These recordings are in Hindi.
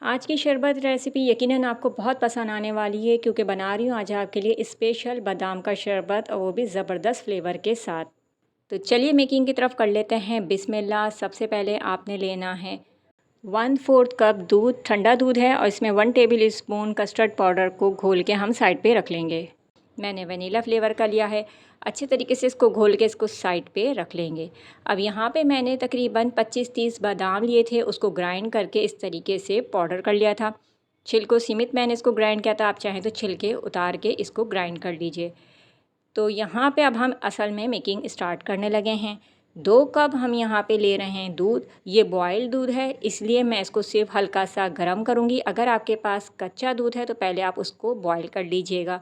आज की शरबत रेसिपी यकीनन आपको बहुत पसंद आने वाली है क्योंकि बना रही हूँ आज आपके लिए स्पेशल बादाम का शरबत और वो भी ज़बरदस्त फ्लेवर के साथ। तो चलिए मेकिंग की तरफ कर लेते हैं बिस्मिल्लाह। सबसे पहले आपने लेना है 1/4 कप दूध, ठंडा दूध है और इसमें 1 टेबल स्पून कस्टर्ड पाउडर को घोल के हम साइड पे रख लेंगे। मैंने वनीला फ्लेवर का लिया है। अच्छे तरीके से इसको घोल के इसको साइड पे रख लेंगे। अब यहाँ पे मैंने तकरीबन 25-30 बादाम लिए थे, उसको ग्राइंड करके इस तरीके से पाउडर कर लिया था। छिलकों समेत मैंने इसको ग्राइंड किया था, आप चाहें तो छिलके उतार के इसको ग्राइंड कर लीजिए। तो यहाँ पे अब हम असल में मेकिंग स्टार्ट करने लगे हैं। 2 कप हम यहाँ पे ले रहे हैं दूध। ये बॉयल दूध है, इसलिए मैं इसको सिर्फ हल्का सा गर्म करूँगी। अगर आपके पास कच्चा दूध है तो पहले आप उसको बॉयल कर लीजिएगा।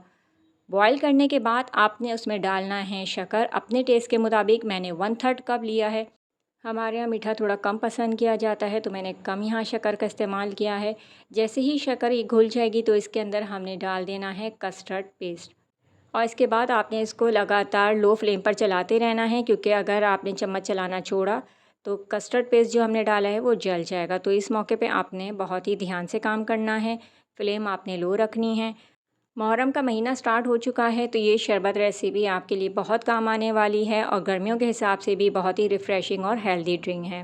बॉयल करने के बाद आपने उसमें डालना है शक्कर अपने टेस्ट के मुताबिक। मैंने 1/3 कप लिया है। हमारे यहाँ मीठा थोड़ा कम पसंद किया जाता है तो मैंने कम यहाँ शक्कर का इस्तेमाल किया है। जैसे ही शक्कर ये घुल जाएगी तो इसके अंदर हमने डाल देना है कस्टर्ड पेस्ट और इसके बाद आपने इसको लगातार लो फ्लेम पर चलाते रहना है, क्योंकि अगर आपने चम्मच चलाना छोड़ा तो कस्टर्ड पेस्ट जो हमने डाला है वो जल जाएगा। तो इस मौके पे आपने बहुत ही ध्यान से काम करना है। फ्लेम आपने लो रखनी है। मुहर्रम का महीना स्टार्ट हो चुका है तो ये शरबत रेसिपी आपके लिए बहुत काम आने वाली है और गर्मियों के हिसाब से भी बहुत ही रिफ़्रेशिंग और हेल्दी ड्रिंक है।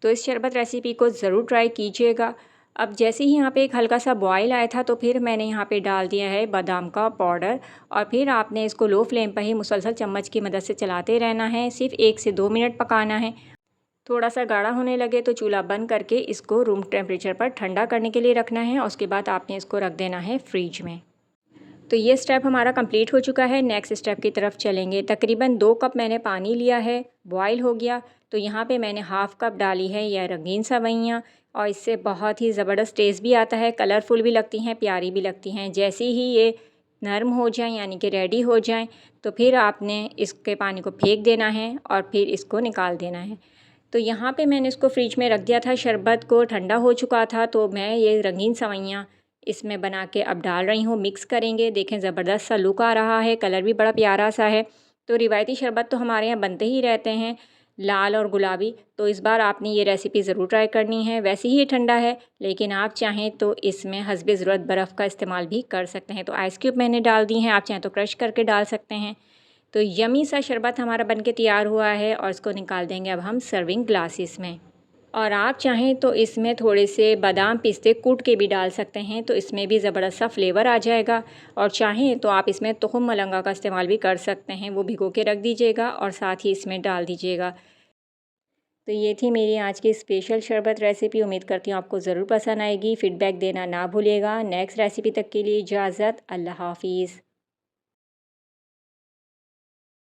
तो इस शरबत रेसिपी को ज़रूर ट्राई कीजिएगा। अब जैसे ही यहाँ पे एक हल्का सा बॉयल आया था तो फिर मैंने यहाँ पे डाल दिया है बादाम का पाउडर और फिर आपने इसको लो फ्लेम पर ही मुसलसल चम्मच की मदद से चलाते रहना है। सिर्फ 1 से 2 मिनट पकाना है। थोड़ा सा गाढ़ा होने लगे तो चूल्हा बंद करके इसको रूम टेम्परेचर पर ठंडा करने के लिए रखना है और उसके बाद आपने इसको रख देना है फ्रिज में। तो ये स्टेप हमारा कंप्लीट हो चुका है। नेक्स्ट स्टेप की तरफ चलेंगे। तकरीबन 2 कप मैंने पानी लिया है, बॉयल हो गया तो यहाँ पे मैंने हाफ़ कप डाली है यह रंगीन सवैयाँ और इससे बहुत ही ज़बरदस्त टेस्ट भी आता है, कलरफुल भी लगती हैं, प्यारी भी लगती हैं। जैसे ही ये नरम हो जाएं यानी कि रेडी हो जाएं तो फिर आपने इसके पानी को फेंक देना है और फिर इसको निकाल देना है। तो यहाँ पे मैंने इसको फ्रिज में रख दिया था, शरबत को ठंडा हो चुका था तो मैं ये रंगीन सवैयाँ इसमें बना के अब डाल रही हूँ। मिक्स करेंगे। देखें ज़बरदस्त सा लुक आ रहा है, कलर भी बड़ा प्यारा सा है। तो रिवायती शरबत तो हमारे यहाँ बनते ही रहते हैं लाल और गुलाबी, तो इस बार आपने ये रेसिपी ज़रूर ट्राई करनी है। वैसे ही ये ठंडा है लेकिन आप चाहें तो इसमें हस्बे ज़रूरत बर्फ़ का इस्तेमाल भी कर सकते हैं। तो आइस क्यूब मैंने डाल दी हैं, आप चाहें तो क्रश करके डाल सकते हैं। तो यमी सा शरबत हमारा बनके तैयार हुआ है और इसको निकाल देंगे अब हम सर्विंग ग्लासेस में। और आप चाहें तो इसमें थोड़े से बादाम पिस्ते कूट के भी डाल सकते हैं, तो इसमें भी ज़बरदस्त सा फ्लेवर आ जाएगा। और चाहें तो आप इसमें तुखम मलंगा का इस्तेमाल भी कर सकते हैं, वो भिगो के रख दीजिएगा और साथ ही इसमें डाल दीजिएगा। तो ये थी मेरी आज की स्पेशल शरबत रेसिपी। उम्मीद करती हूँ आपको ज़रूर पसंद आएगी। फ़ीडबैक देना ना भूलिएगा। नेक्स्ट रेसिपी तक के लिए इजाज़त। अल्लाह हाफ़िज़।